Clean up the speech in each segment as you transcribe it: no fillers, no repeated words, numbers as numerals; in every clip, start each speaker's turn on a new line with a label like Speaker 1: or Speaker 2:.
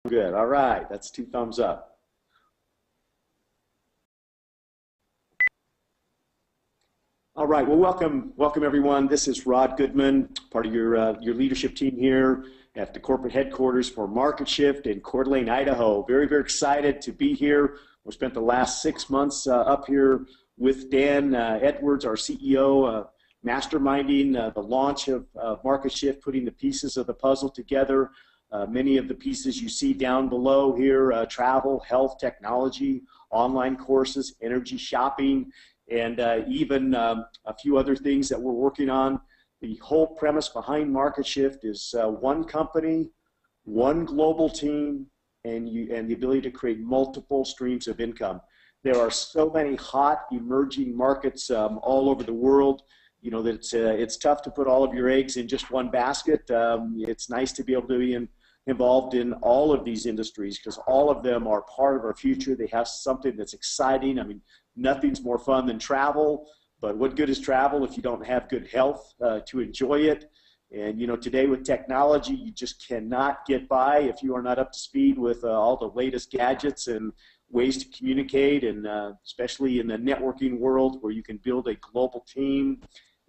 Speaker 1: Good. All right. That's 2 thumbs up. All right. Well, welcome everyone. This is Rod Goodman, part of your leadership team here at the corporate headquarters for MarketSHYFT in Coeur d'Alene, Idaho. Very, very excited to be here. We spent the last 6 months up here with Dan Edwards, our CEO, masterminding the launch of MarketSHYFT, putting the pieces of the puzzle together. Many of the pieces you see down below here, travel, health, technology, online courses, energy shopping, and even a few other things that we're working on. The whole premise behind MarketSHYFT is one company, one global team, and the ability to create multiple streams of income. There are so many hot emerging markets all over the world, you know, that it's tough to put all of your eggs in just one basket. It's nice to be able to be involved in all of these industries because all of them are part of our future. They have something that's exciting. I mean, nothing's more fun than travel, but what good is travel if you don't have good health to enjoy it? And, you know, today with technology, you just cannot get by if you are not up to speed with all the latest gadgets and ways to communicate, and especially in the networking world where you can build a global team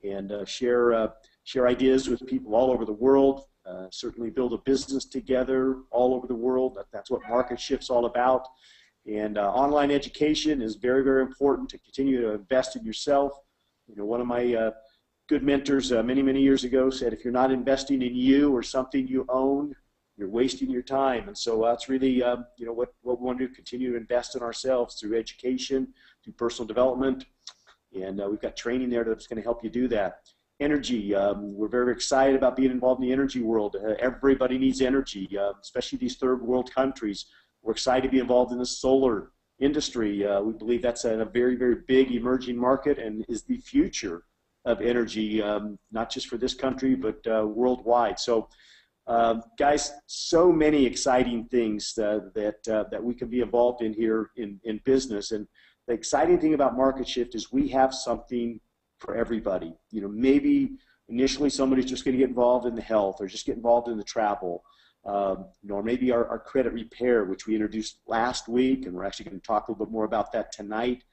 Speaker 1: and share ideas with people all over the world. Certainly build a business together all over the world. That's what MarketSHYFT's all about. And online education is very, very important to continue to invest in yourself. You know, one of my good mentors many, many years ago said, if you're not investing in you or something you own, you're wasting your time. And so that's really, you know, what we want to do, continue to invest in ourselves through education, through personal development. And we've got training there that's going to help you do that. Energy, we're very excited about being involved in the energy world. Everybody needs energy, especially these third world countries. We're excited to be involved in the solar industry. We believe that's a very, very big emerging market and is the future of energy, not just for this country, but worldwide. So, guys, so many exciting things that we can be involved in here in business. And the exciting thing about MarketSHYFT is we have something for everybody. You know, maybe initially somebody's just going to get involved in the health or just get involved in the travel. You know, or maybe our credit repair, which we introduced last week, and we're actually going to talk a little bit more about that tonight.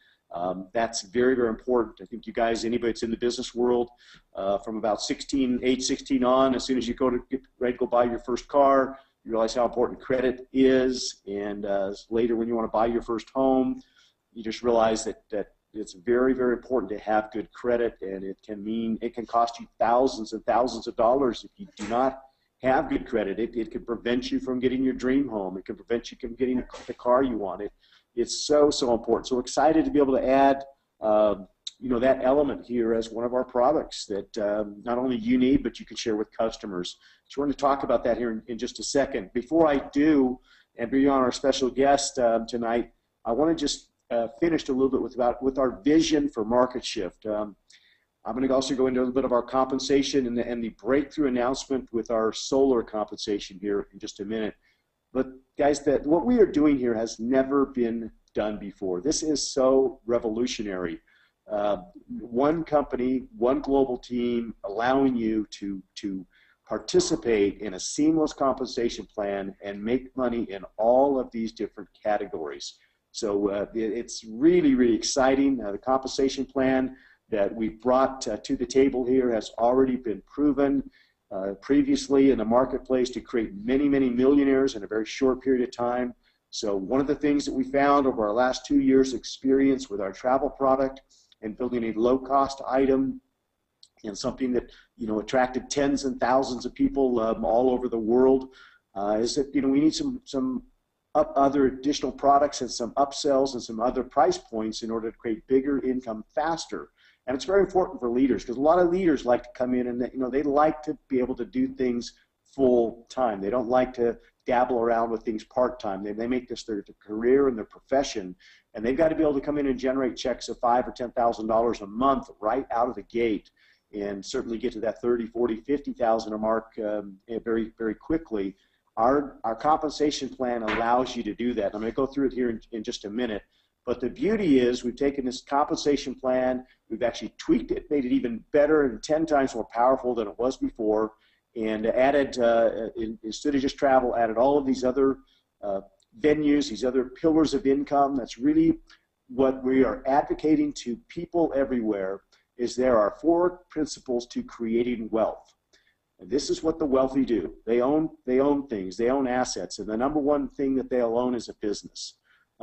Speaker 1: That's very, very important. I think you guys, anybody that's in the business world, from about age 16 on, as soon as you get ready to go buy your first car, you realize how important credit is. And later when you want to buy your first home, you just realize that it's very, very important to have good credit, and it can cost you thousands and thousands of dollars if you do not have good credit. It can prevent you from getting your dream home. It can prevent you from getting the car you want. It's so, so important. So we're excited to be able to add you know, that element here as one of our products that not only you need, but you can share with customers. So we're going to talk about that here in just a second. Before I do, and bring on our special guest tonight, I want to just finish a little bit with our vision for MarketSHYFT. I'm going to also go into a little bit of our compensation and the breakthrough announcement with our solar compensation here in just a minute. But guys, what we are doing here has never been done before. This is so revolutionary. One company, one global team, allowing you to participate in a seamless compensation plan and make money in all of these different categories. So it's really, really exciting. The compensation plan that we've brought to the table here has already been proven previously in the marketplace to create many, many millionaires in a very short period of time. So one of the things that we found over our last 2 years' experience with our travel product and building a low-cost item and something that, you know, attracted tens and thousands of people all over the world is that, you know, we need some other additional products and some upsells and some other price points in order to create bigger income faster. And it's very important for leaders because a lot of leaders like to come in and, you know, they like to be able to do things full time. They don't like to dabble around with things part time. They make this their career and their profession, and they've got to be able to come in and generate checks of $5,000 or $10,000 a month right out of the gate, and certainly get to that 30, 40, 50,000 a mark very, very quickly. Our compensation plan allows you to do that. I'm going to go through it here in just a minute. But the beauty is we've taken this compensation plan, we've actually tweaked it, made it even better and 10 times more powerful than it was before, and added, instead of just travel, added all of these other venues, these other pillars of income. That's really what we are advocating to people everywhere, is there are 4 principles to creating wealth. And this is what the wealthy do. They own things, they own assets, and the number one thing that they'll own is a business.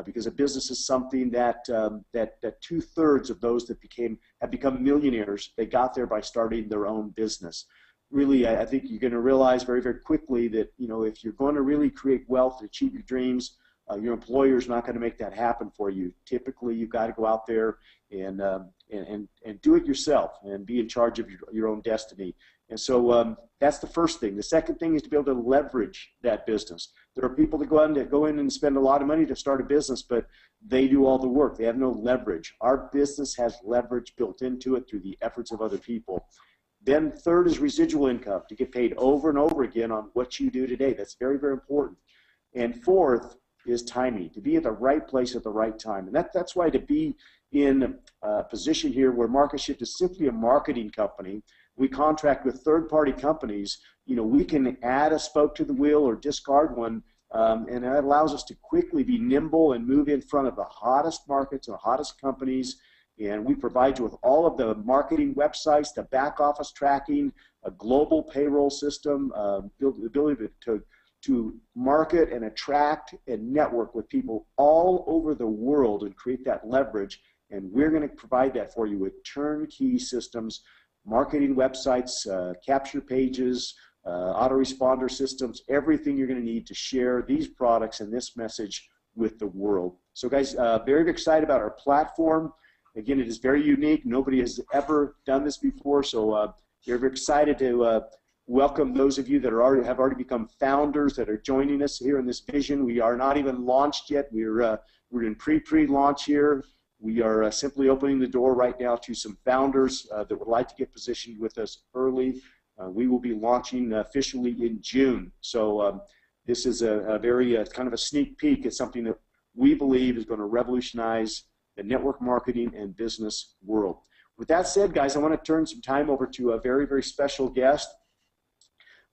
Speaker 1: Because a business is something that that 2/3 of those that have become millionaires, they got there by starting their own business. Really, I think you're going to realize very, very quickly that, you know, if you're going to really create wealth and achieve your dreams, your employer is not going to make that happen for you. Typically, you've got to go out there and do it yourself and be in charge of your own destiny. And so that's the first thing. The second thing is to be able to leverage that business. There are people that go in and spend a lot of money to start a business, but they do all the work. They have no leverage. Our business has leverage built into it through the efforts of other people. Then third is residual income, to get paid over and over again on what you do today. That's very, very important. And fourth is timing, to be at the right place at the right time. And that's why to be in a position here where MarketSHYFT is simply a marketing company, we contract with third-party companies. You know, we can add a spoke to the wheel or discard one, and that allows us to quickly be nimble and move in front of the hottest markets and the hottest companies. And we provide you with all of the marketing websites, the back office tracking, a global payroll system, the ability to market and attract and network with people all over the world and create that leverage. And we're going to provide that for you with turnkey systems, marketing websites, capture pages, autoresponder systems, everything you're going to need to share these products and this message with the world. So guys, very excited about our platform. Again, it is very unique. Nobody has ever done this before, so we're excited to welcome those of you that have already become founders that are joining us here in this vision. We are not even launched yet. We're in pre-launch here. We are simply opening the door right now to some founders that would like to get positioned with us early. We will be launching officially in June. So this is a very kind of a sneak peek at something that we believe is going to revolutionize the network marketing and business world. With that said, guys, I want to turn some time over to a very, very special guest.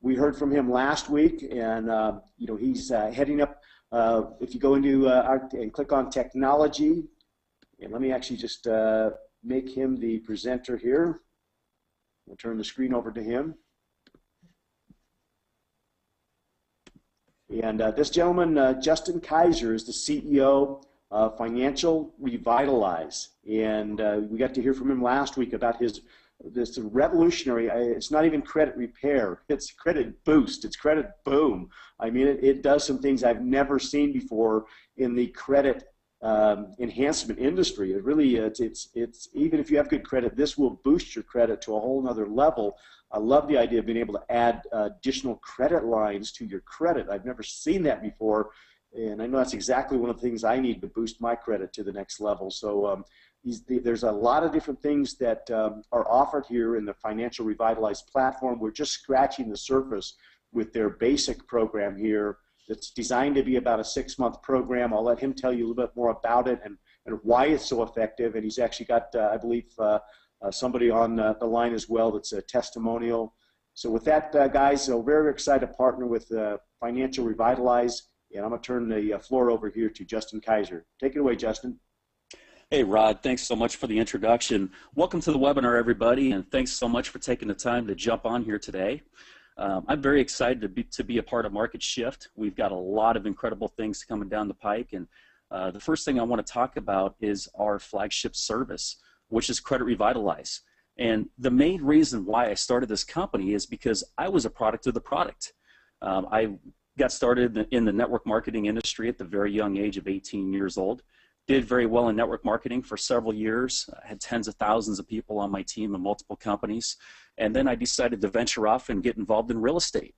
Speaker 1: We heard from him last week, and you know, he's heading up. If you go into and click on technology, and let me actually just make him the presenter here. We'll turn the screen over to him. And this gentleman, Justin Kaiser, is the CEO of FinancialRevitalize. And we got to hear from him last week about this revolutionary, it's not even credit repair, it's credit boost, it's credit boom. I mean, it does some things I've never seen before in the credit enhancement industry. It really, it's even if you have good credit, this will boost your credit to a whole nother level. I love the idea of being able to add additional credit lines to your credit. I've never seen that before, and I know that's exactly one of the things I need to boost my credit to the next level. So there's a lot of different things that are offered here in the FinancialRevitalize platform. We're just scratching the surface with their basic program here. It's designed to be about a 6-month program. I'll let him tell you a little bit more about it and why it's so effective. And he's actually got, I believe, somebody on the line as well that's a testimonial. So with that, guys, we're very excited to partner with FinancialRevitalize. And I'm going to turn the floor over here to Justin Kaiser. Take it away, Justin.
Speaker 2: Hey, Rod, thanks so much for the introduction. Welcome to the webinar, everybody, and thanks so much for taking the time to jump on here today. I'm very excited to be a part of MarketSHYFT. We've got a lot of incredible things coming down the pike, and the first thing I want to talk about is our flagship service, which is CreditRevitalize. And the main reason why I started this company is because I was a product of the product. I got started in the network marketing industry at the very young age of 18 years old. Did very well in network marketing for several years. I had tens of thousands of people on my team in multiple companies. And then I decided to venture off and get involved in real estate.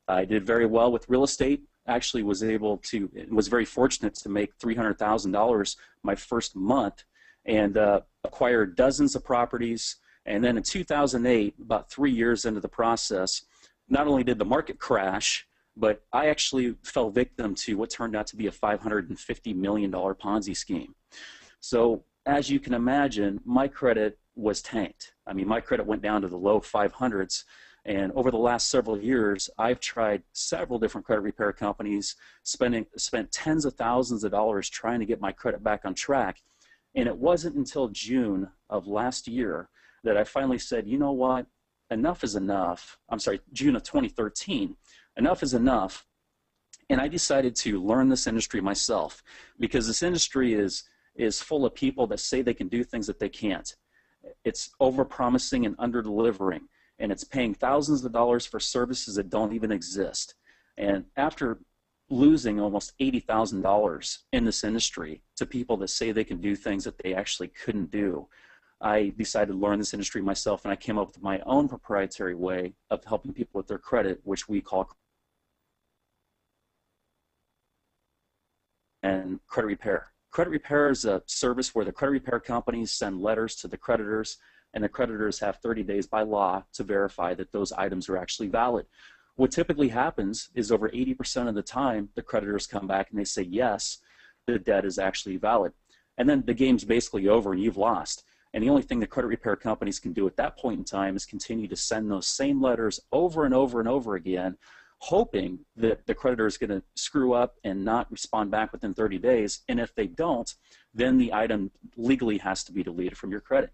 Speaker 2: I did very well with real estate. Actually was very fortunate to make $300,000 my first month and acquired dozens of properties. And then in 2008, about 3 years into the process, not only did the market crash, but I actually fell victim to what turned out to be a $550 million Ponzi scheme. So as you can imagine, my credit was tanked. I mean, my credit went down to the low 500s. And over the last several years, I've tried several different credit repair companies, spent tens of thousands of dollars trying to get my credit back on track. And it wasn't until June of last year that I finally said, you know what, enough is enough. I'm sorry, June of 2013, enough is enough. And I decided to learn this industry myself, because this industry is full of people that say they can do things that they can't. It's over-promising and under-delivering, and it's paying thousands of dollars for services that don't even exist. And after losing almost $80,000 in this industry to people that say they can do things that they actually couldn't do, I decided to learn this industry myself, and I came up with my own proprietary way of helping people with their credit, which we call and credit repair. Credit repair is a service where the credit repair companies send letters to the creditors, and the creditors have 30 days by law to verify that those items are actually valid. What typically happens is over 80% of the time, the creditors come back and they say, yes, the debt is actually valid. And then the game's basically over and you've lost. And the only thing the credit repair companies can do at that point in time is continue to send those same letters over and over and over again, hoping that the creditor is going to screw up and not respond back within 30 days. And if they don't, then the item legally has to be deleted from your credit.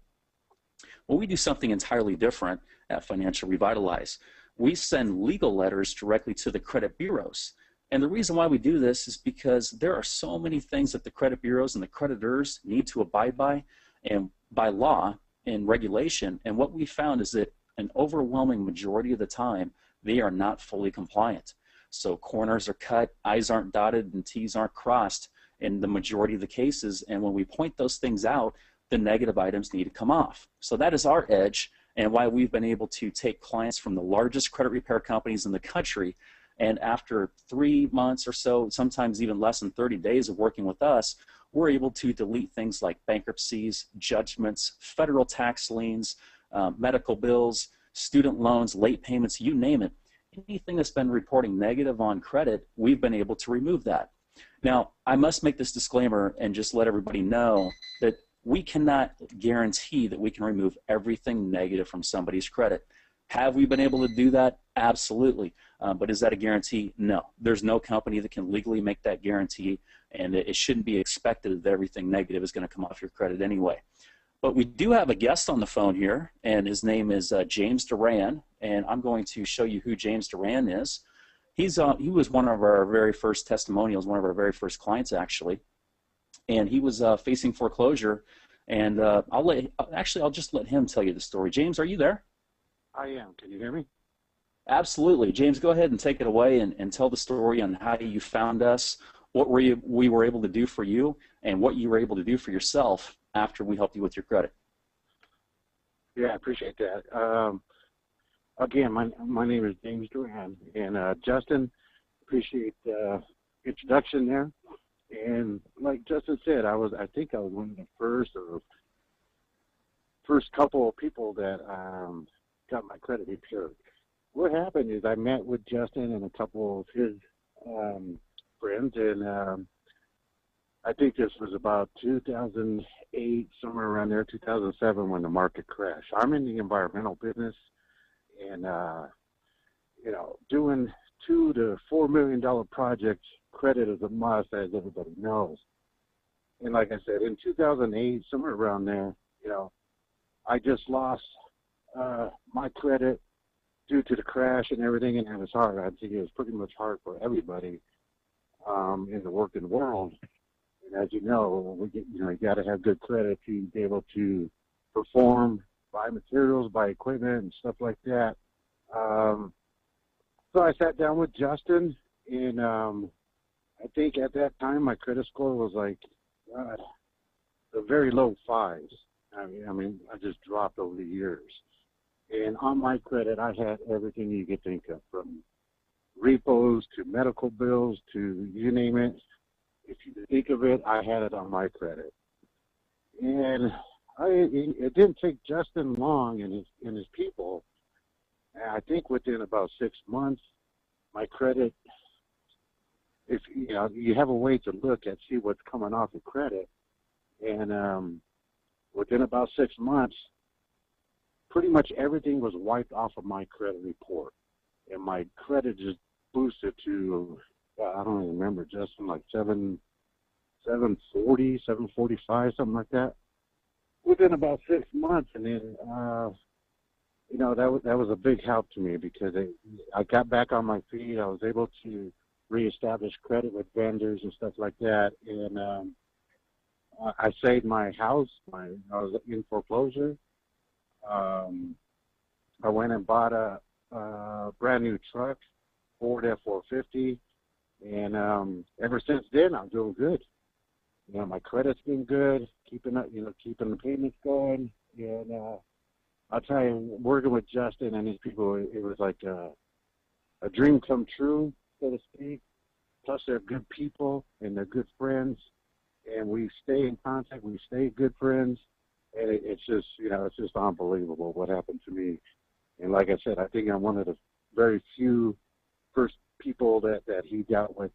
Speaker 2: Well, we do something entirely different at FinancialRevitalize. We send legal letters directly to the credit bureaus. And the reason why we do this is because there are so many things that the credit bureaus and the creditors need to abide by, and by law and regulation. And what we found is that an overwhelming majority of the time, they are not fully compliant. So corners are cut, I's aren't dotted, and T's aren't crossed in the majority of the cases. And when we point those things out, the negative items need to come off. So that is our edge, and why we've been able to take clients from the largest credit repair companies in the country, and after 3 months or so, sometimes even less than 30 days of working with us, we're able to delete things like bankruptcies, judgments, federal tax liens, medical bills, student loans, late payments, you name it. Anything that's been reporting negative on credit, we've been able to remove that. Now, I must make this disclaimer and just let everybody know that we cannot guarantee that we can remove everything negative from somebody's credit. Have we been able to do that? Absolutely. But is that a guarantee? No. There's no company that can legally make that guarantee, and it shouldn't be expected that everything negative is going to come off your credit anyway. But we do have a guest on the phone here, and his name is James Duran, and I'm going to show you who James Duran is. He was one of our very first testimonials, one of our very first clients actually, and he was facing foreclosure. And I'll just let him tell you the story. James, are you there?
Speaker 3: I am. Can you hear me?
Speaker 2: Absolutely. James, go ahead and take it away and tell the story on how you found us, what we were able to do for you, and what you were able to do for yourself after we helped you with your credit.
Speaker 3: Yeah, I appreciate that. Again, my name is James Duran, and Justin, appreciate the introduction there. And like Justin said, I think I was one of the first couple of people that got my credit repaired. What happened is I met with Justin and a couple of his friends, and I think this was about 2008, somewhere around there, 2007, when the market crashed. I'm in the environmental business, and you know, doing $2 to $4 million projects, credit is a must, as everybody knows. And like I said, in 2008, somewhere around there, you know, I just lost my credit due to the crash and everything, and it was hard. I think it was pretty much hard for everybody in the working world. And as you know, you got to have good credit to be able to perform, buy materials, buy equipment, and stuff like that. So I sat down with Justin, and I think at that time my credit score was like the very low fives. I mean, I just dropped over the years. And on my credit, I had everything you could think of, from repos to medical bills to you name it. If you think of it, I had it on my credit. And it didn't take Justin long and his people. I think within about 6 months, my credit, if you have a way to look at, see what's coming off your credit, and within about 6 months, pretty much everything was wiped off of my credit report, and my credit just boosted to I don't even remember, Justin, like 740, 745, something like that, within about 6 months. And then you know, that was a big help to me, because I got back on my feet. I was able to reestablish credit with vendors and stuff like that, and I saved my house. I was in foreclosure. I went and bought a brand new truck, Ford F-450, and ever since then I'm doing good. You know, my credit's been good, keeping the payments going, and I'll tell you, working with Justin and these people, it was like a dream come true, so to speak. Plus, they're good people and they're good friends, and we stay in contact. We stay good friends, and it's just, you know, it's just unbelievable what happened to me. And like I said, I think I'm one of the very few first people that he dealt with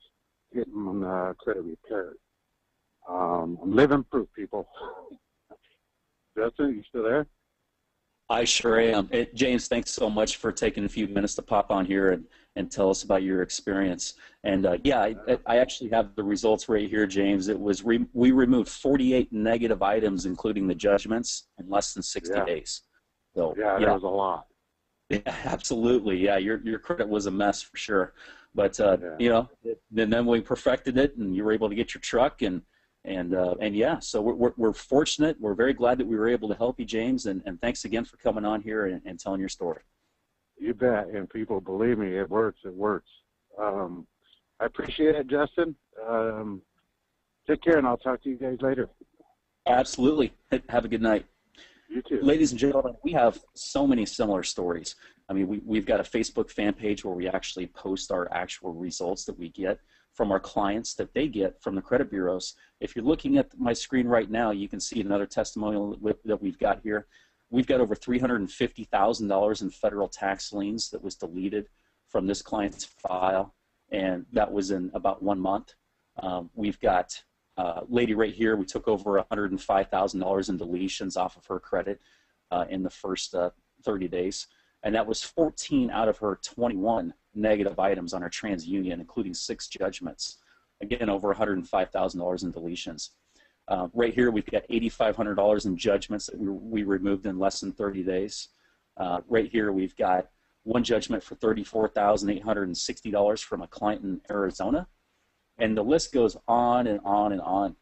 Speaker 3: getting credit repaired. I'm living proof, people. Justin, you still there?
Speaker 2: I sure am. James, thanks so much for taking a few minutes to pop on here and tell us about your experience. And yeah, I actually have the results right here, James. It was we removed 48 negative items, including the judgments, in less than 60 days. So
Speaker 3: yeah, that was a lot.
Speaker 2: Yeah, absolutely. Yeah, your credit was a mess for sure. But you know, then we perfected it, and you were able to get your truck, and yeah, so we're fortunate. We're very glad that we were able to help you, James, and thanks again for coming on here and telling your story.
Speaker 3: You bet. And people, believe me, it works. It works. I appreciate it, Justin. Take care, and I'll talk to you guys later.
Speaker 2: Absolutely. Have a good night.
Speaker 3: You too.
Speaker 2: Ladies and gentlemen, we have so many similar stories. I mean, we've got a Facebook fan page where we actually post our actual results that we get from our clients that they get from the credit bureaus. If you're looking at my screen right now, you can see another testimonial that we've got here. We've got over $350,000 in federal tax liens that was deleted from this client's file, and that was in about 1 month. We've got a lady right here. We took over $105,000 in deletions off of her credit in the first 30 days, and that was 14 out of her 21 negative items on our TransUnion, including 6 judgments. Again, over $105,000 in deletions. Right here, we've got $8,500 in judgments that we removed in less than 30 days. Right here, we've got one judgment for $34,860 from a client in Arizona. And the list goes on and on and on.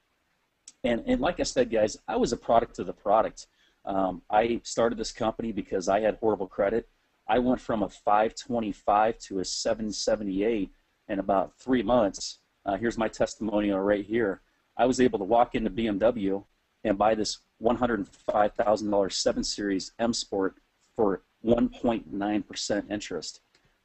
Speaker 2: And like I said, guys, I was a product of the product. I started this company because I had horrible credit. I went from a 525 to a 778 in about 3 months. Here's my testimonial right here. I was able to walk into BMW and buy this $105,000 7 Series M Sport for 1.9% interest.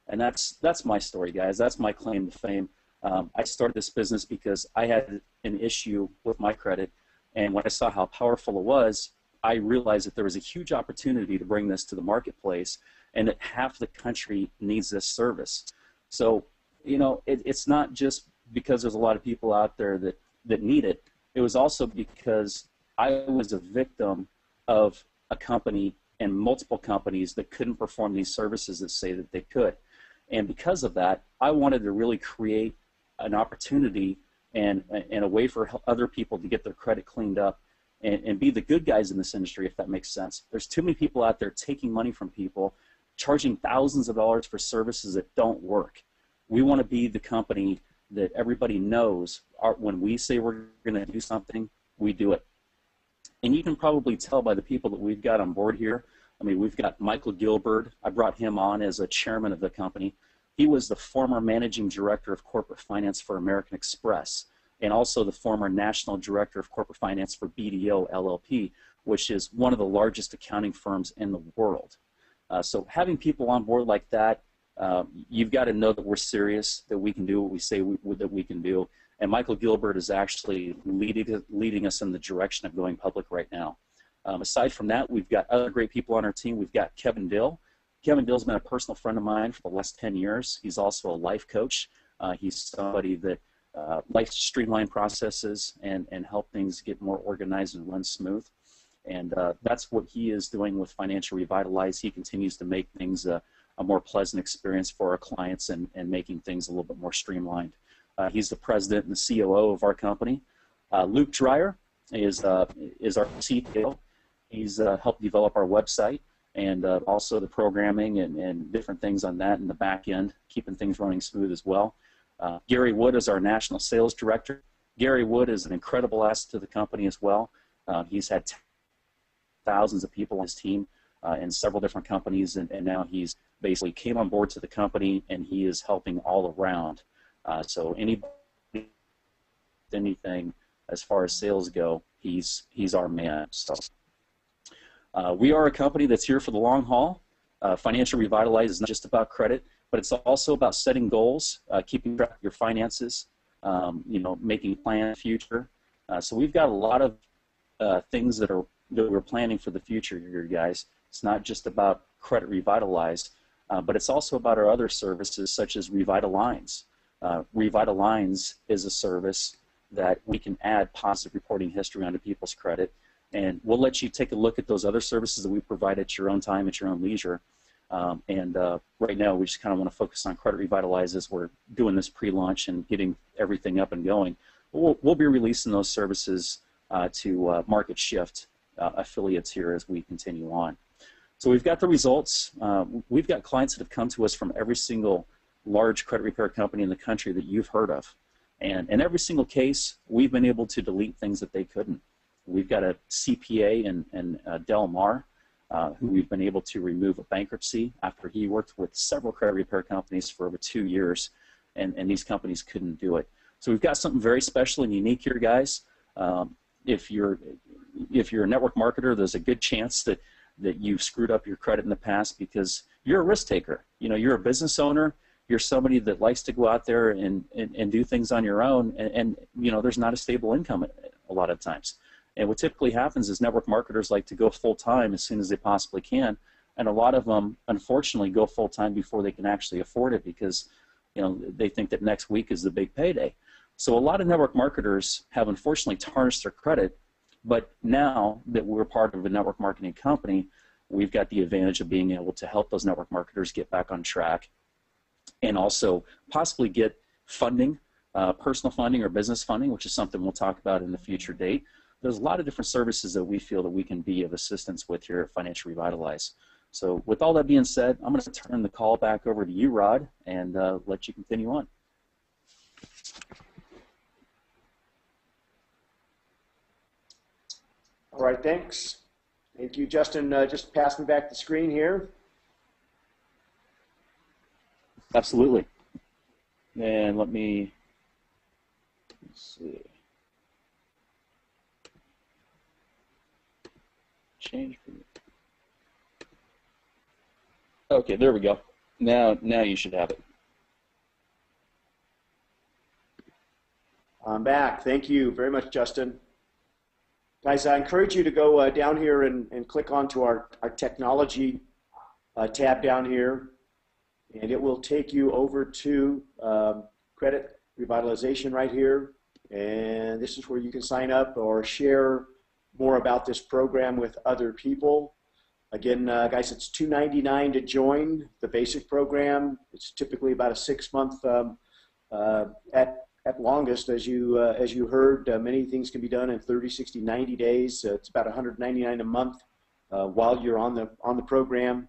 Speaker 2: And that's my story, guys. That's my claim to fame. I started this business because I had an issue with my credit, and when I saw how powerful it was, I realized that there was a huge opportunity to bring this to the marketplace, and that half the country needs this service. So, you know, it's not just because there's a lot of people out there that need it. It was also because I was a victim of a company and multiple companies that couldn't perform these services that say that they could. And because of that, I wanted to really create an opportunity and a way for other people to get their credit cleaned up and be the good guys in this industry, if that makes sense. There's too many people out there taking money from people, charging thousands of dollars for services that don't work. We want to be the company that everybody knows when we say we're going to do something, we do it. And you can probably tell by the people that we've got on board here. I mean, we've got Michael Gilbert. I brought him on as a chairman of the company. He was the former managing director of corporate finance for American Express, and also the former national director of corporate finance for BDO LLP, which is one of the largest accounting firms in the world. So having people on board like that, you've got to know that we're serious, that we can do what we say that we can do. And Michael Gilbert is actually leading us in the direction of going public right now. Aside from that, we've got other great people on our team. We've got Kevin Dill. Kevin Dill's been a personal friend of mine for the last 10 years. He's also a life coach. He's somebody that likes to streamline processes and help things get more organized and run smooth. And that's what he is doing with Financial Revitalize. He continues to make things a more pleasant experience for our clients and making things a little bit more streamlined. He's the president and the COO of our company. Luke Dreyer is our CTO. He's helped develop our website and also the programming and different things on that in the back end, keeping things running smooth as well. Gary Wood is our national sales director. Gary Wood is an incredible asset to the company as well. He's had thousands of people on his team in several different companies, and now he's basically came on board to the company, and he is helping all around. So anything as far as sales go, he's our man. So we are a company that's here for the long haul. Financial Revitalize is not just about credit, but it's also about setting goals, keeping track of your finances, making plans for the future. So we've got a lot of things that we're planning for the future here, guys. It's not just about Credit Revitalize, but it's also about our other services such as Revitalize. Revitalize is a service that we can add positive reporting history onto people's credit, and we'll let you take a look at those other services that we provide at your own time, at your own leisure. Right now, we just kind of want to focus on Credit Revitalize as we're doing this pre-launch and getting everything up and going. We'll be releasing those services to MarketSHYFT affiliates here as we continue on. So we've got the results. We've got clients that have come to us from every single large credit repair company in the country that you've heard of. And in every single case, we've been able to delete things that they couldn't. We've got a CPA in Del Mar who we've been able to remove a bankruptcy after he worked with several credit repair companies for over 2 years, and these companies couldn't do it. So we've got something very special and unique here, guys. If you're a network marketer, there's a good chance that you've screwed up your credit in the past because you're a risk taker. You're a business owner. You're somebody that likes to go out there and do things on your own, and there's not a stable income a lot of times. And what typically happens is network marketers like to go full-time as soon as they possibly can, and a lot of them, unfortunately, go full-time before they can actually afford it because they think that next week is the big payday. So a lot of network marketers have unfortunately tarnished their credit, but now that we're part of a network marketing company, we've got the advantage of being able to help those network marketers get back on track and also possibly get funding, personal funding or business funding, which is something we'll talk about in the future date. There's a lot of different services that we feel that we can be of assistance with here at Financial Revitalize. So with all that being said, I'm going to turn the call back over to you, Rod, and let you continue on.
Speaker 1: All right, thanks. Thank you, Justin. Just pass me back the screen here.
Speaker 2: Absolutely. And let's see. Change. Okay, there we go. Now you should have it.
Speaker 1: I'm back. Thank you very much, Justin. Guys, I encourage you to go down here and click onto our technology tab down here, and it will take you over to Credit Revitalization right here. And this is where you can sign up or share more about this program with other people. Again, guys, it's $2.99 to join the basic program. It's typically about a 6-month at longest, as you heard. Many things can be done in 30, 60, 90 days. It's about $199 a month while you're on the program,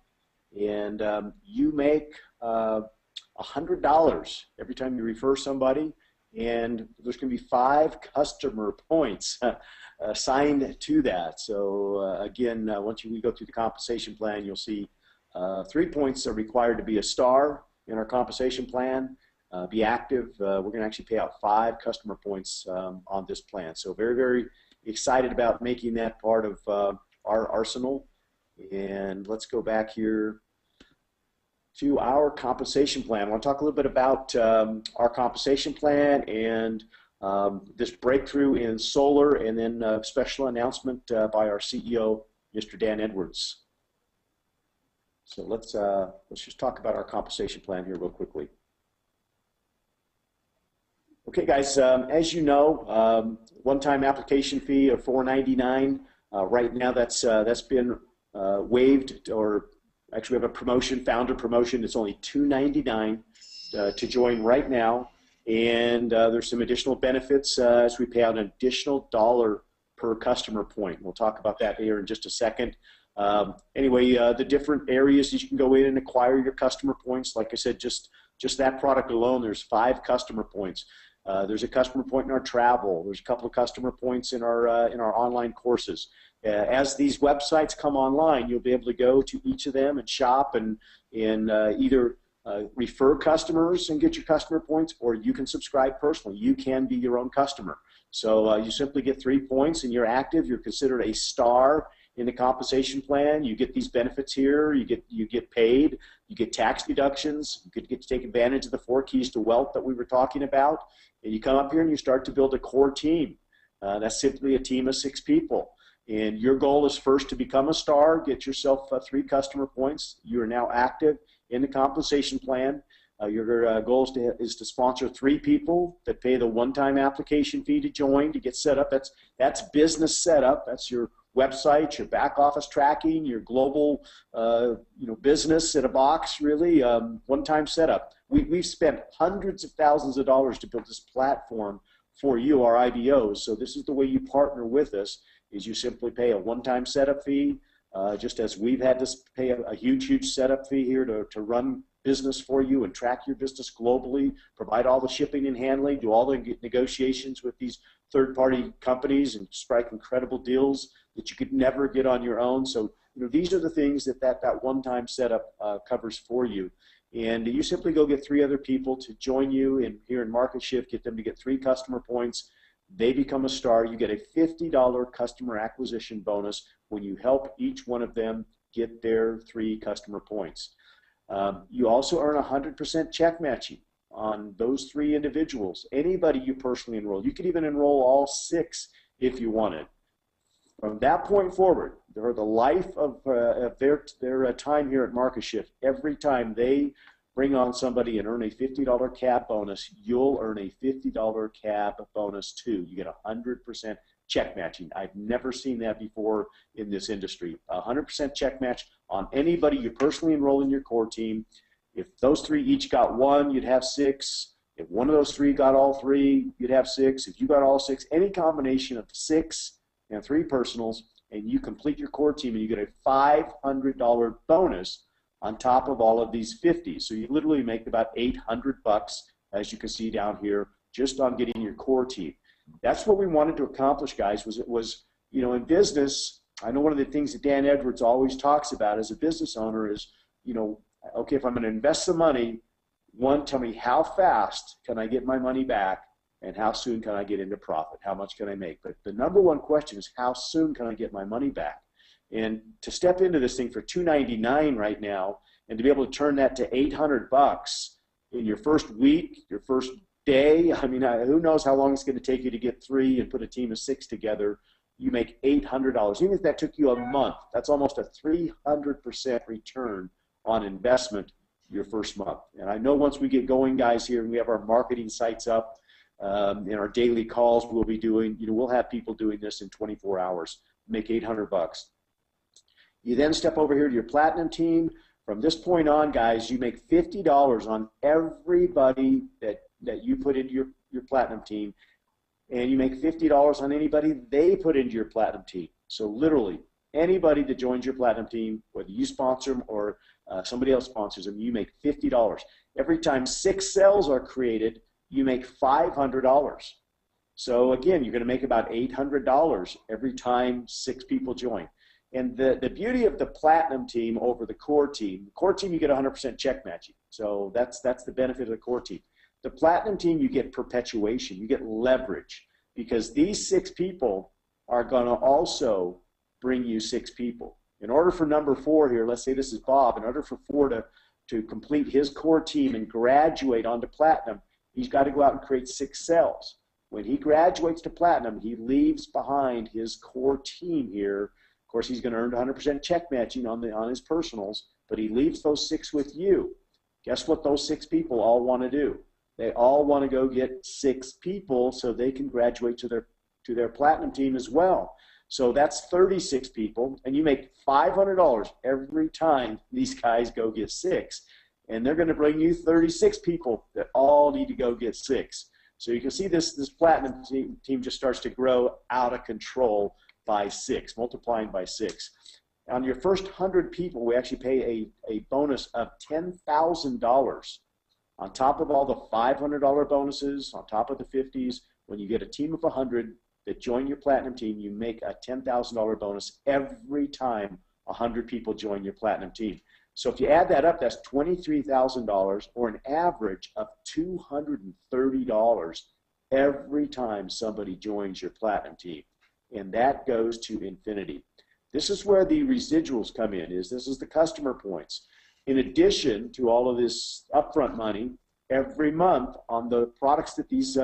Speaker 1: and you make $100 every time you refer somebody, and there's going to be 5 customer points assigned to that. So again, once we go through the compensation plan, you'll see 3 points are required to be a star in our compensation plan. Be active. We're going to actually pay out 5 customer points on this plan. So very, very excited about making that part of our arsenal. And let's go back here to our compensation plan. I want to talk a little bit about our compensation plan and this breakthrough in solar, and then a special announcement by our CEO, Mr. Dan Edwards. So let's just talk about our compensation plan here real quickly. Okay, guys, as you know, one-time application fee of $4.99 Right now, that's been waived, or actually we have a promotion, founder promotion. It's only $2.99 to join right now, and there's some additional benefits as we pay out an additional $1 per customer point. We'll talk about that here in just a second. Anyway, the different areas that you can go in and acquire your customer points. Like I said, just that product alone, there's 5 customer points. There's a customer point in our travel. There's a couple of customer points in our online courses. As these websites come online, you'll be able to go to each of them and shop and either refer customers and get your customer points, or you can subscribe personally. You can be your own customer. So you simply get 3 points and you're active. You're considered a star in the compensation plan. You get these benefits here. You get paid. You get tax deductions. You get to take advantage of the 4 keys to wealth that we were talking about. And you come up here and you start to build a core team. That's simply a team of 6 people. And your goal is first to become a star, get yourself 3 customer points. You are now active in the compensation plan. Your goal is to sponsor 3 people that pay the one-time application fee to join, to get set up. That's business setup. That's your website, your back office tracking, your global business in a box, really, one-time setup. We've spent hundreds of thousands of dollars to build this platform for you, our IBOs. So this is the way you partner with us, is you simply pay a one-time setup fee, just as we've had to pay a huge setup fee here to run business for you and track your business globally, provide all the shipping and handling, do all the negotiations with these third-party companies and strike incredible deals that you could never get on your own. So these are the things that one-time setup covers for you. And you simply go get 3 other people to join you here in MarketSHYFT, get them to get 3 customer points. They become a star. You get a $50 customer acquisition bonus when you help each one of them get their 3 customer points. You also earn 100% check matching on those 3 individuals. Anybody you personally enroll. You could even enroll all 6 if you wanted. From that point forward, for the life of their time here at MarketSHYFT, every time they bring on somebody and earn a $50 cab bonus, you'll earn a $50 cab bonus too. You get 100% check matching. I've never seen that before in this industry. 100% check match on anybody you personally enroll in your core team. If those 3 each got 1, you'd have 6. If one of those 3 got all 3, you'd have 6. If you got all 6, any combination of 6 and 3 personals, and you complete your core team, and you get a $500 bonus on top of all of these 50s. So you literally make about $800, as you can see down here, just on getting your core team. That's what we wanted to accomplish, guys. In business, I know one of the things that Dan Edwards always talks about as a business owner is, okay, if I'm going to invest some money, one, tell me how fast can I get my money back, and how soon can I get into profit? How much can I make? But the number one question is, how soon can I get my money back? And to step into this thing for $2.99 right now, and to be able to turn that to $800 in your first week, your first day, I mean, who knows how long it's going to take you to get 3 and put a team of 6 together. You make $800. Even if that took you a month, that's almost a 300% return on investment your first month. And I know once we get going, guys, here, and we have our marketing sites up, in our daily calls we'll be doing, we'll have people doing this in 24 hours, make $800. You then step over here to your platinum team. From this point on, guys, you make $50 on everybody that you put into your platinum team, and you make $50 on anybody they put into your platinum team. So literally, anybody that joins your platinum team, whether you sponsor them or somebody else sponsors them, you make $50. Every time 6 sales are created, you make $500. So again, you're going to make about $800 every time 6 people join. And the beauty of the platinum team over the core team you get 100% check matching. So that's the benefit of the core team. The platinum team, you get perpetuation, you get leverage, because these 6 people are going to also bring you 6 people. In order for number 4 here, let's say this is Bob, in order for 4 to complete his core team and graduate onto platinum, he's got to go out and create 6 sales. When he graduates to platinum, he leaves behind his core team here. Of course, he's going to earn 100% check matching on his personals, but he leaves those 6 with you. Guess what those 6 people all want to do? They all want to go get 6 people so they can graduate to their platinum team as well. So that's 36 people, and you make $500 every time these guys go get 6. And they're going to bring you 36 people that all need to go get 6. So you can see this platinum team just starts to grow out of control by 6, multiplying by 6. On your first 100 people, we actually pay a bonus of $10,000 on top of all the $500 bonuses, on top of the 50s. When you get a team of 100 that join your platinum team, you make a $10,000 bonus every time 100 people join your platinum team. So if you add that up, that's $23,000, or an average of $230 every time somebody joins your platinum team. And that goes to infinity. This is where the residuals come in. This is the customer points. In addition to all of this upfront money, every month on the products that these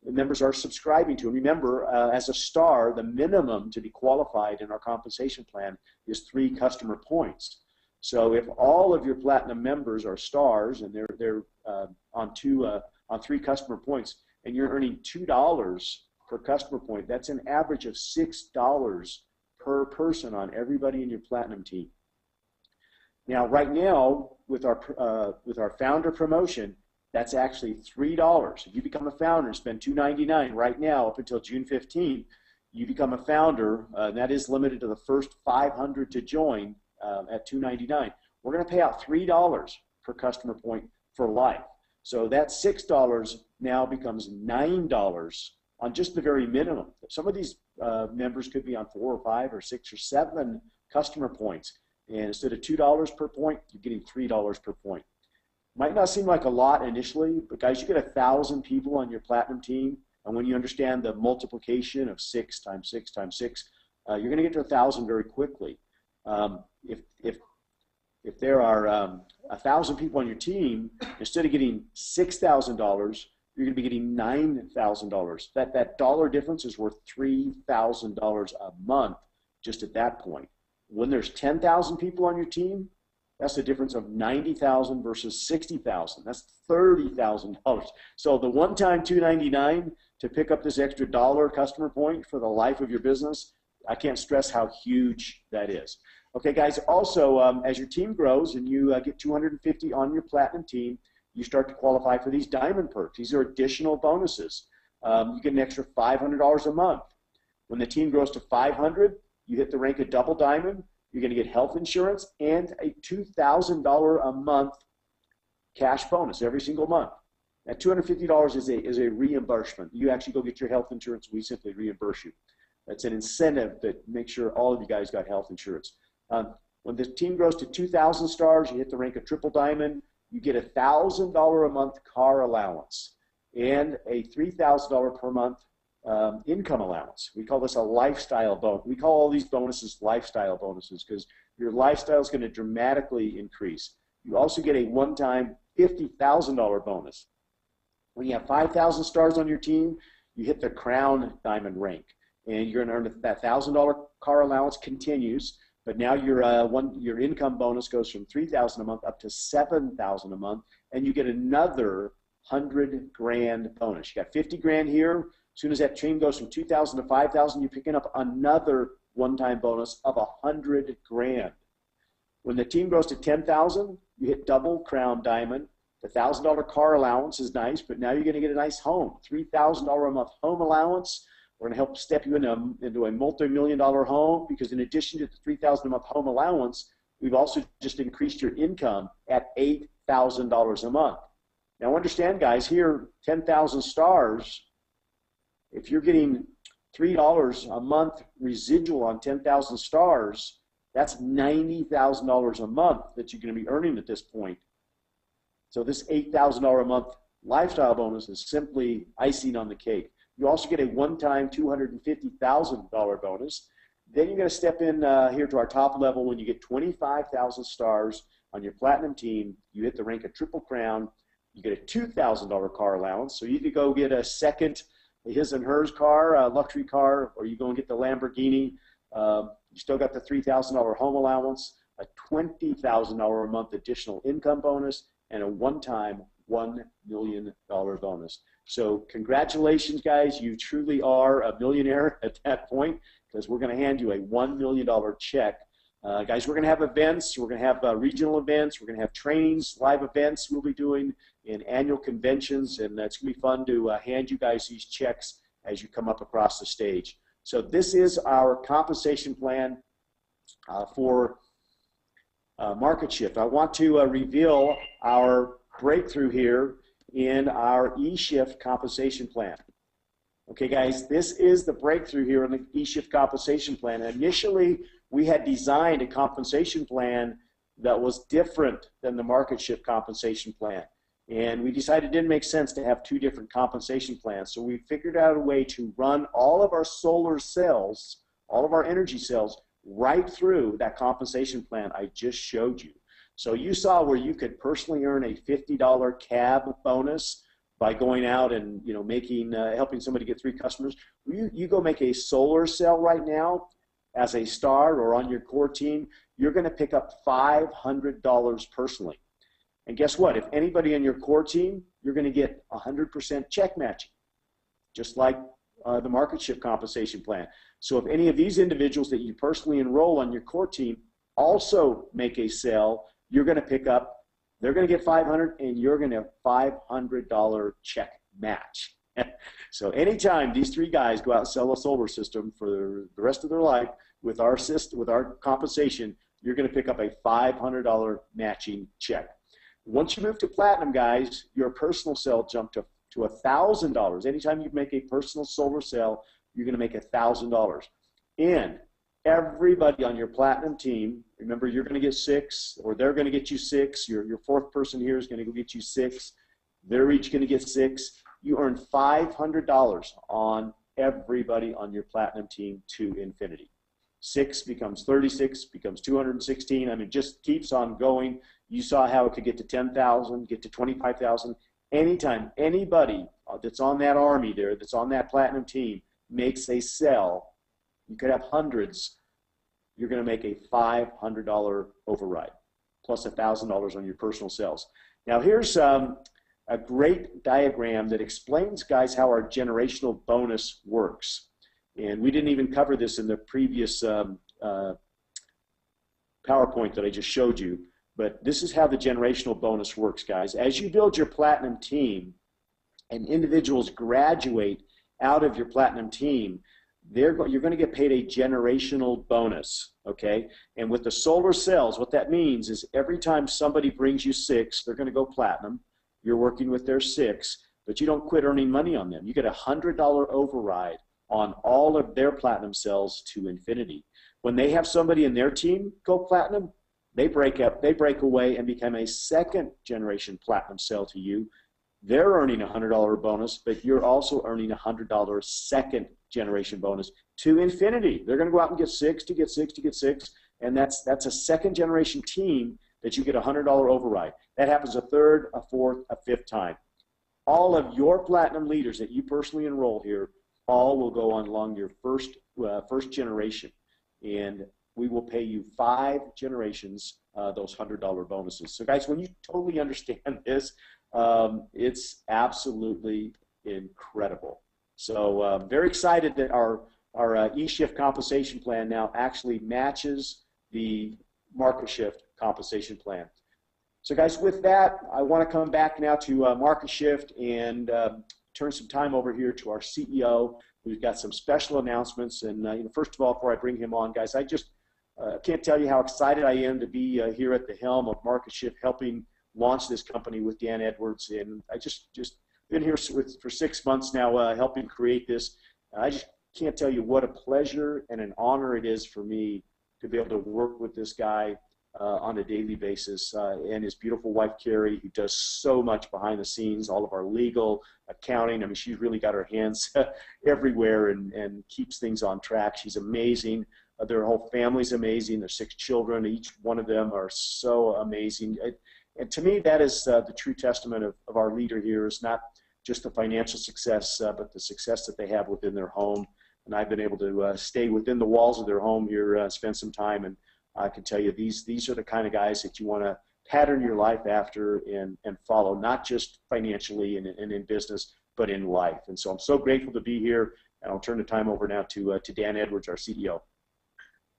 Speaker 1: members are subscribing to. And remember, as a star, the minimum to be qualified in our compensation plan is 3 customer points. So if all of your platinum members are stars and they're on 3 customer points, and you're earning $2 per customer point, that's an average of $6 per person on everybody in your platinum team. Now, right now, with our founder promotion, that's actually $3. If you become a founder and spend $2.99 right now up until June 15th, you become a founder, and that is limited to the first 500 to join at $2.99. We're going to pay out $3 per customer point for life. So that $6 now becomes $9 on just the very minimum. Some of these members could be on 4 or 5 or 6 or 7 customer points. And instead of $2 per point, you're getting $3 per point. Might not seem like a lot initially, but guys, you get 1,000 people on your platinum team, and when you understand the multiplication of 6 times 6 times 6, you're going to get to 1,000 very quickly. If there are 1,000 people on your team, instead of getting $6,000, you're going to be getting $9,000. That dollar difference is worth $3,000 a month just at that point. When there's 10,000 people on your team, that's a difference of $90,000 versus $60,000. That's $30,000. So the one-time $2.99 to pick up this extra dollar customer point for the life of your business, I can't stress how huge that is. Okay, guys, also, as your team grows and you get 250 on your platinum team, you start to qualify for these diamond perks. These are additional bonuses. You get an extra $500 a month. When the team grows to 500, you hit the rank of double diamond. You're going to get health insurance and a $2,000 a month cash bonus every single month. That $250 is a reimbursement. You actually go get your health insurance. We simply reimburse you. That's an incentive that makes sure all of you guys got health insurance. When the team grows to 2,000 stars, you hit the rank of triple diamond. You get a $1,000 a month car allowance and a $3,000 per month income allowance. We call this a lifestyle bonus. We call all these bonuses lifestyle bonuses because your lifestyle is going to dramatically increase. You also get a one-time $50,000 bonus. When you have 5,000 stars on your team, you hit the crown diamond rank, and you're going to earn that $1,000 car allowance continues. But now your income bonus goes from $3,000 a month up to $7,000 a month, and you get another $100,000 bonus. You got 50 grand here. As soon as that team goes from 2,000 to 5,000, you're picking up another one-time bonus of $100,000. When the team grows to 10,000, you hit double crown diamond. The $1,000 car allowance is nice, but now you're going to get a nice home, $3,000 a month home allowance. We're going to help step you into a multi-million-dollar home because in addition to the $3,000 a month home allowance, we've also just increased your income at $8,000 a month. Now understand, guys, here, 10,000 stars, if you're getting $3 a month residual on 10,000 stars, that's $90,000 a month that you're going to be earning at this point. So this $8,000 a month lifestyle bonus is simply icing on the cake. You also get a one-time $250,000 bonus. Then you're going to step in here to our top level when you get 25,000 stars on your platinum team. You hit the rank of triple crown. You get a $2,000 car allowance. So you could go get a second his and hers car, a luxury car, or you go and get the Lamborghini. You still got the $3,000 home allowance, a $20,000 a month additional income bonus, and a one-time $1 million bonus. So congratulations, guys. You truly are a millionaire at that point, because we're going to hand you a $1 million check. Guys, we're going to have events. We're going to have regional events. We're going to have trainings, live events we'll be doing in annual conventions, and it's going to be fun to hand you guys these checks as you come up across the stage. So this is our compensation plan for MarketSHYFT. I want to reveal our breakthrough here in our eShift compensation plan. Okay, guys, this is the breakthrough here in the eShift compensation plan. Initially, we had designed a compensation plan that was different than the MarketSHYFT compensation plan. And we decided it didn't make sense to have two different compensation plans. So we figured out a way to run all of our solar cells, all of our energy cells, right through that compensation plan I just showed you. So you saw where you could personally earn a $50 cab bonus by going out and making helping somebody get 3 customers. You go make a solar cell right now as a star or on your core team, you're going to pick up $500 personally. And guess what? If anybody on your core team, you're going to get 100% check matching, just like the MarketSHYFT compensation plan. So if any of these individuals that you personally enroll on your core team also make a sale, you're going to pick up, they're going to get $500 and you're going to have $500 check match. So anytime these 3 guys go out and sell a solar system for the rest of their life with our system, with our compensation, you're going to pick up a $500 matching check. Once you move to platinum, guys, your personal sale jumped to $1,000. Anytime you make a personal solar sale, you're going to make $1,000. And everybody on your platinum team, remember, you're going to get 6, or they're going to get you 6. Your 4th person here is going to go get you 6. They're each going to get 6. You earn $500 on everybody on your platinum team to infinity. 6 becomes 36, becomes 216. I mean, it just keeps on going. You saw how it could get to 10,000, get to 25,000. Anytime anybody that's on that army there, that's on that platinum team, makes a sell, you could have hundreds, you're going to make a $500 override, plus $1,000 on your personal sales. Now here's a great diagram that explains, guys, how our generational bonus works. And we didn't even cover this in the previous PowerPoint that I just showed you, but this is how the generational bonus works, guys. As you build your platinum team and individuals graduate out of your platinum team, you're going to get paid a generational bonus, okay? And with the solar cells, what that means is every time somebody brings you 6, they're going to go platinum. You're working with their 6, but you don't quit earning money on them. You get a $100 override on all of their platinum cells to infinity. When they have somebody in their team go platinum, they break away and become a 2nd generation platinum cell to you. They're earning a $100 bonus, but you're also earning a $100 2nd generation bonus to infinity. They're going to go out and get 6 to get 6 to get 6, and that's a 2nd generation team that you get a $100 override. That happens a 3rd, a 4th, a 5th time. All of your platinum leaders that you personally enroll here, all will go on along your first generation, and we will pay you 5 generations those $100 bonuses. So guys, when you totally understand this, it's absolutely incredible. So very excited that our eShift compensation plan now actually matches the MarketSHYFT compensation plan. So guys, with that, I want to come back now to MarketSHYFT and turn some time over here to our CEO, who's got some special announcements. And first of all, before I bring him on, guys, I just can't tell you how excited I am to be here at the helm of MarketSHYFT, helping launch this company with Dan Edwards. And I just been here for 6 months now, helping create this. I just can't tell you what a pleasure and an honor it is for me to be able to work with this guy on a daily basis, and his beautiful wife, Carrie, who does so much behind the scenes, all of our legal, accounting. I mean, she's really got her hands everywhere and keeps things on track. She's amazing. Their whole family's amazing. Their 6 children, each one of them are so amazing. And to me, that is the true testament of our leader here, is not just the financial success, but the success that they have within their home. And I've been able to stay within the walls of their home here, spend some time, and I can tell you these are the kind of guys that you want to pattern your life after and follow, not just financially and in business, but in life. And so I'm so grateful to be here, and I'll turn the time over now to Dan Edwards, our CEO.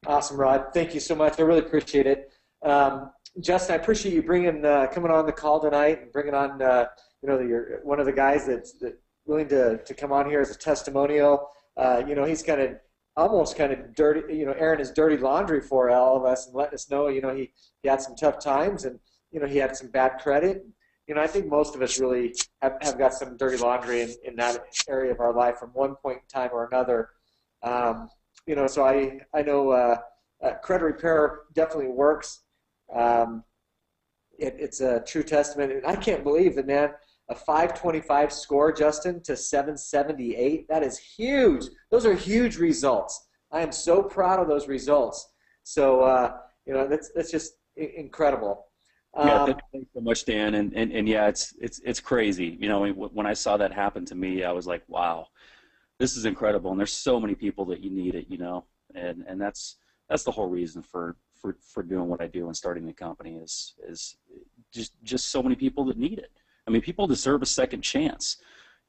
Speaker 4: Awesome, Rod. Thank you so much. I really appreciate it. Justin, I appreciate you coming on the call tonight and bringing on, you're one of the guys that's willing to come on here as a testimonial. He's almost kind of dirty, airing his dirty laundry for all of us and letting us know, he had some tough times and, he had some bad credit. I think most of us really have got some dirty laundry in that area of our life from one point in time or another. So I know credit repair definitely works. It's a true testament. And I can't believe that, man, a 525 score, Justin, to 778, that is huge. Those are huge results. I am so proud of those results. So, that's just incredible.
Speaker 2: Yeah, thanks so much, Dan. And yeah, it's crazy. When I saw that happen to me, I was like, wow, this is incredible. And there's so many people that you need it, and that's the whole reason for doing what I do and starting the company is just so many people that need it. I mean, people deserve a second chance.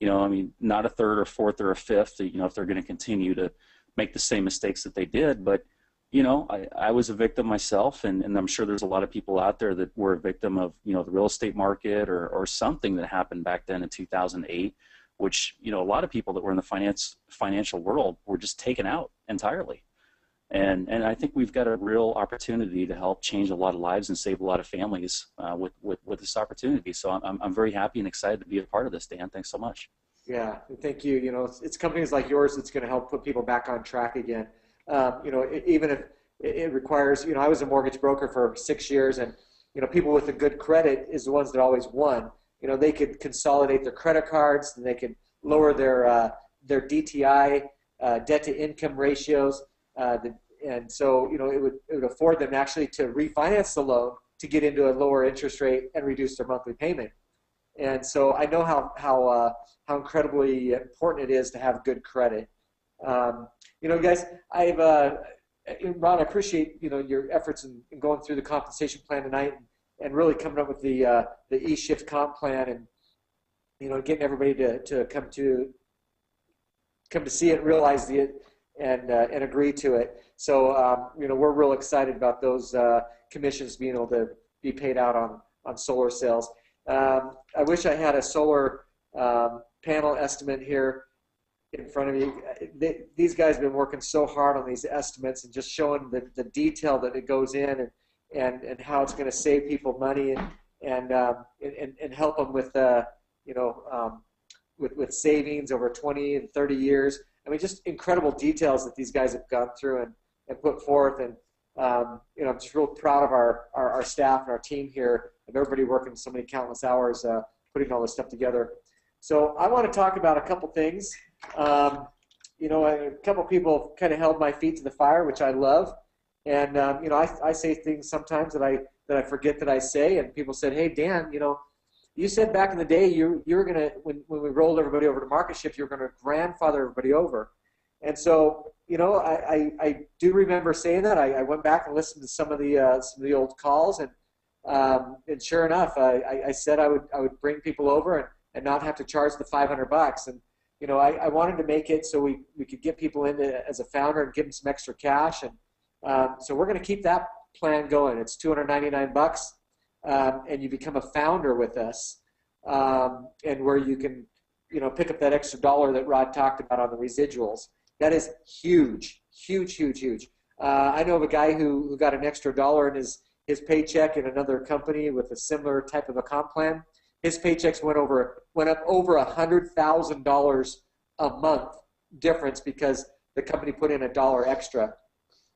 Speaker 2: Not a third or fourth or a fifth, if they're going to continue to make the same mistakes that they did. But, I was a victim myself, and I'm sure there's a lot of people out there that were a victim of, the real estate market or something that happened back then in 2008, which, a lot of people that were in the financial world were just taken out entirely. And I think we've got a real opportunity to help change a lot of lives and save a lot of families with this opportunity. So I'm very happy and excited to be a part of this, Dan. Thanks so much.
Speaker 4: Yeah, thank you. It's companies like yours that's going to help put people back on track again. Even if it requires, I was a mortgage broker for 6 years, and people with a good credit is the ones that always won. They could consolidate their credit cards, and they could lower their DTI, debt to income ratios. And so, it would afford them actually to refinance the loan to get into a lower interest rate and reduce their monthly payment. And so I know how incredibly important it is to have good credit. Guys, Ron, I appreciate, your efforts in going through the compensation plan tonight and really coming up with the E-Shift comp plan and, getting everybody to come to see it, realize it, and agree to it. So, we're real excited about those commissions being able to be paid out on solar sales. I wish I had a solar panel estimate here in front of me. These guys have been working so hard on these estimates and just showing the detail that it goes in and how it's going to save people money and help them with with savings over 20 and 30 years. I mean, just incredible details that these guys have gone through and put forth. And, I'm just real proud of our staff and our team here, of everybody working so many countless hours putting all this stuff together. So I want to talk about a couple things. A couple people kind of held my feet to the fire, which I love. And, I say things sometimes that I forget that I say. And people said, hey, Dan, you said back in the day you were going to, when we rolled everybody over to MarketSHYFT, you were going to grandfather everybody over. And so, I do remember saying that. I went back and listened to some of the old calls, and sure enough, I said I would bring people over and not have to charge the $500. And I wanted to make it so we could get people in as a founder and give them some extra cash. And so we're going to keep that plan going. It's $299, and you become a founder with us, and where you can pick up that extra dollar that Rod talked about on the residuals. That is huge, huge, huge, huge. I know of a guy who got an extra dollar in his paycheck in another company with a similar type of a comp plan. His paychecks went up over $100,000 a month difference because the company put in a dollar extra.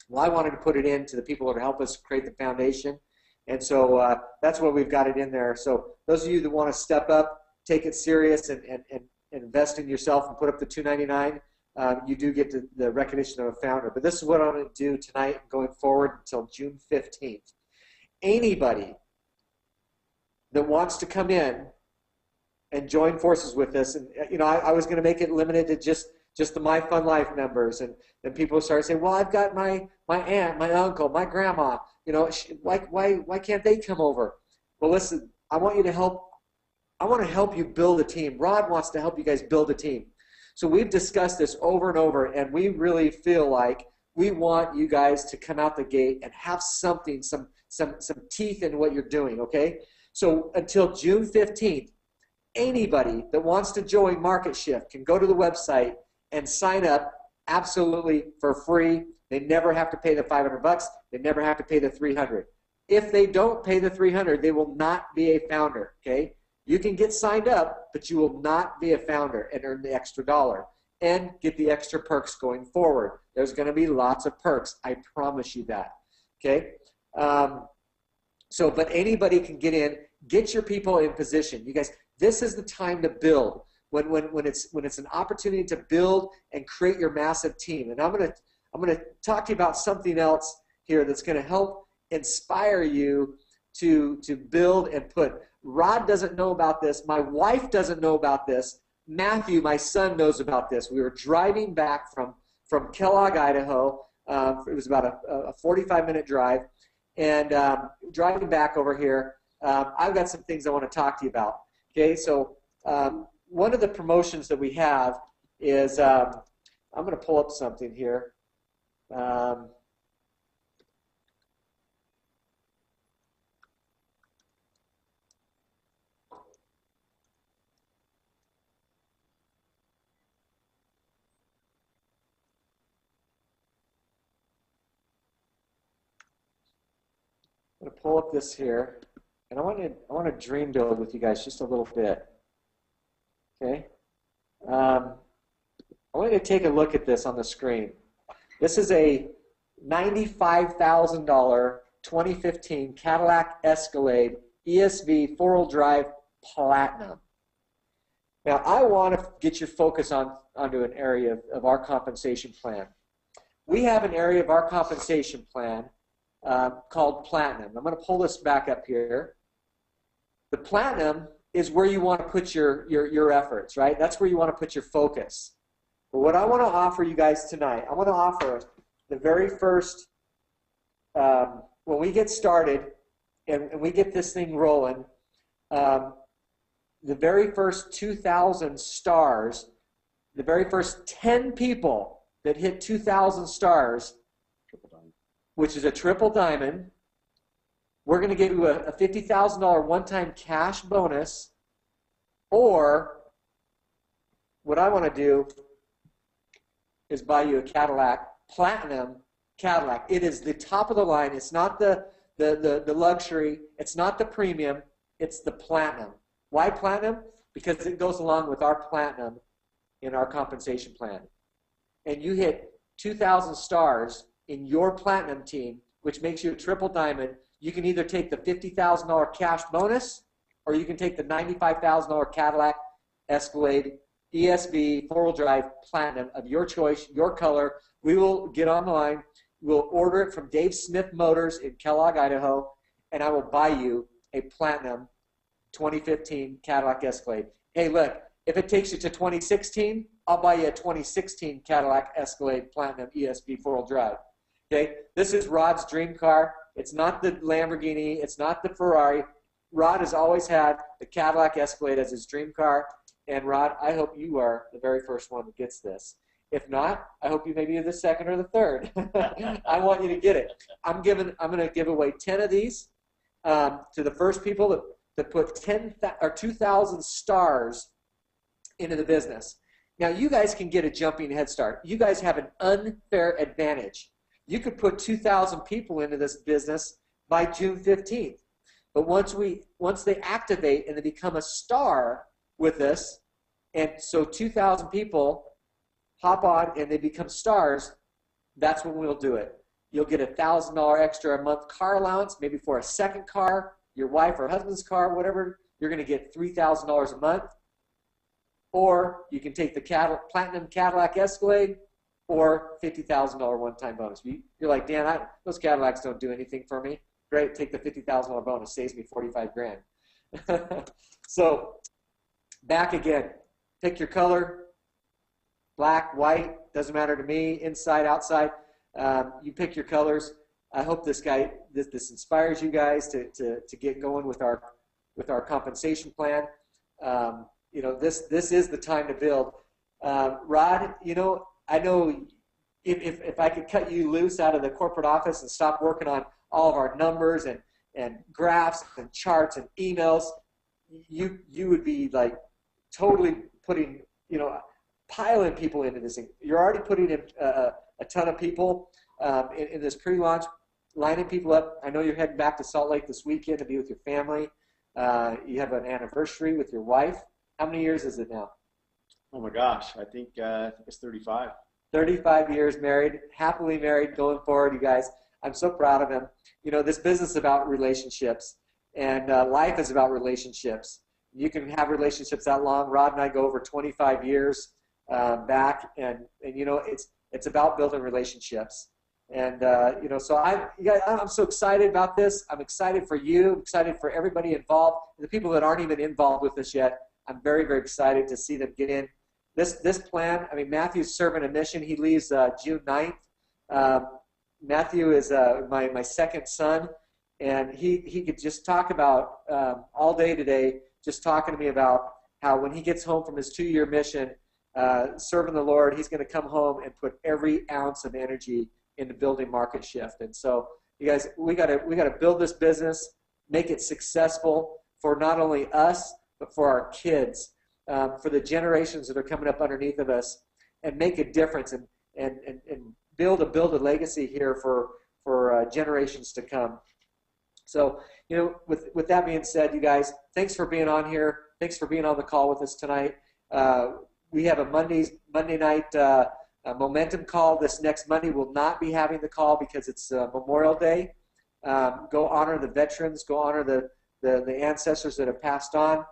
Speaker 4: Well, I wanted to put it into the people that help us create the foundation, and so that's why we've got it in there. So those of you that want to step up, take it serious, and invest in yourself and put up the $299. You do get the recognition of a founder. But this is what I'm going to do tonight and going forward until June 15th. Anybody that wants to come in and join forces with us, and I was going to make it limited to just the My Fun Life members, and then people started saying, well, I've got my aunt, my uncle, my grandma, why can't they come over? Well, listen, I want you to help I want to help you build a team. Rod wants to help you guys build a team. So we've discussed this over and over, and we really feel like we want you guys to come out the gate and have something, some teeth in what you're doing, okay? So until June 15th, anybody that wants to join MarketSHYFT can go to the website and sign up absolutely for free. They never have to pay the $500. They never have to pay the $300. If they don't pay the $300, they will not be a founder, okay? You can get signed up, but you will not be a founder and earn the extra dollar and get the extra perks going forward. There's going to be lots of perks. I promise you that, okay? But anybody can get in. Get your people in position. You guys, this is the time to build. When it's an opportunity to build and create your massive team. And I'm gonna talk to you about something else here that's going to help inspire you to build and put. Rod doesn't know about this. My wife doesn't know about this. Matthew, my son, knows about this. We were driving back from Kellogg, Idaho. It was about a 45-minute drive. And driving back over here, I've got some things I want to talk to you about. Okay, so one of the promotions that we have is, I'm going to pull up something here. I'm going to pull up this here, and I want to dream build with you guys just a little bit. Okay, I want you to take a look at this on the screen. This is a $95,000 2015 Cadillac Escalade ESV four-wheel drive Platinum. Now, I want to get your focus onto an area of our compensation plan. We have an area of our compensation plan called Platinum. I'm going to pull this back up here. The Platinum is where you want to put your efforts, right? That's where you want to put your focus. But what I want to offer you guys tonight, I want to offer the very first, when we get started and we get this thing rolling, the very first 2,000 stars, the very first 10 people that hit 2,000 stars, which is a triple diamond, we're going to give you a $50,000 one-time cash bonus, or what I want to do is buy you a Cadillac, Platinum Cadillac. It is the top of the line. It's not the luxury. It's not the premium. It's the Platinum. Why Platinum? Because it goes along with our Platinum in our compensation plan. And you hit 2,000 stars in your Platinum team, which makes you a triple diamond. You can either take the $50,000 cash bonus, or you can take the $95,000 Cadillac Escalade ESV four-wheel drive Platinum of your choice, your color. We will get on the line. We'll order it from Dave Smith Motors in Kellogg, Idaho, and I will buy you a Platinum 2015 Cadillac Escalade. Hey, look, if it takes you to 2016, I'll buy you a 2016 Cadillac Escalade Platinum ESV four-wheel drive. Okay, this is Rod's dream car. It's not the Lamborghini. It's not the Ferrari. Rod has always had the Cadillac Escalade as his dream car. And Rod, I hope you are the very first one that gets this. If not, I hope you maybe are the second or the third. I want you to get it. I'm going to give away 10 of these to the first people that put 2,000 stars into the business. Now, you guys can get a jumping head start. You guys have an unfair advantage. You could put 2,000 people into this business by June 15th. But once they activate and they become a star with us, and so 2,000 people hop on and they become stars, that's when we'll do it. You'll get a $1,000 extra a month car allowance, maybe for a second car, your wife or husband's car, whatever. You're going to get $3,000 a month. Or you can take the Platinum Cadillac Escalade, or $50,000 one-time bonus. You're like, Dan, those Cadillacs don't do anything for me. Great, take the $50,000 bonus, saves me 45 grand. So back again, pick your color, black, white, doesn't matter to me, inside, outside. You pick your colors. I hope this inspires you guys to get going with our compensation plan. This is the time to build. Rod, I know if I could cut you loose out of the corporate office and stop working on all of our numbers and graphs and charts and emails, you would be like totally putting, piling people into this thing. You're already putting in a ton of people in this pre-launch, lining people up. I know you're heading back to Salt Lake this weekend to be with your family. You have an anniversary with your wife. How many years is it now?
Speaker 1: Oh my gosh, I think it's 35.
Speaker 4: 35 years married, happily married, going forward, you guys. I'm so proud of him. This business is about relationships, and life is about relationships. You can have relationships that long. Rod and I go over 25 years back, and it's about building relationships. And so I'm so excited about this. I'm excited for you. I'm excited for everybody involved. The people that aren't even involved with this yet, I'm very, very excited to see them get in. This plan, Matthew's serving a mission. He leaves June 9th. Matthew is my second son, and he could just talk about all day today, just talking to me about how when he gets home from his 2-year mission, serving the Lord, he's going to come home and put every ounce of energy into building MarketSHYFT. And so, you guys, we got to build this business, make it successful for not only us but for our kids, for the generations that are coming up underneath of us, and make a difference and build a legacy here for generations to come. So, with that being said, you guys, thanks for being on here. Thanks for being on the call with us tonight. We have a Monday night momentum call. This next Monday we'll not be having the call because it's Memorial Day. Go honor the veterans. Go honor the ancestors that have passed on.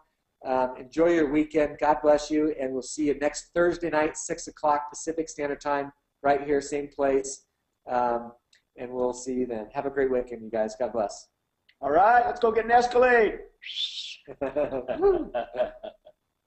Speaker 4: Enjoy your weekend. God bless you, and we'll see you next Thursday night, 6 o'clock Pacific Standard Time, right here, same place. And we'll see you then. Have a great weekend, you guys. God bless.
Speaker 1: All right, let's go get an Escalade.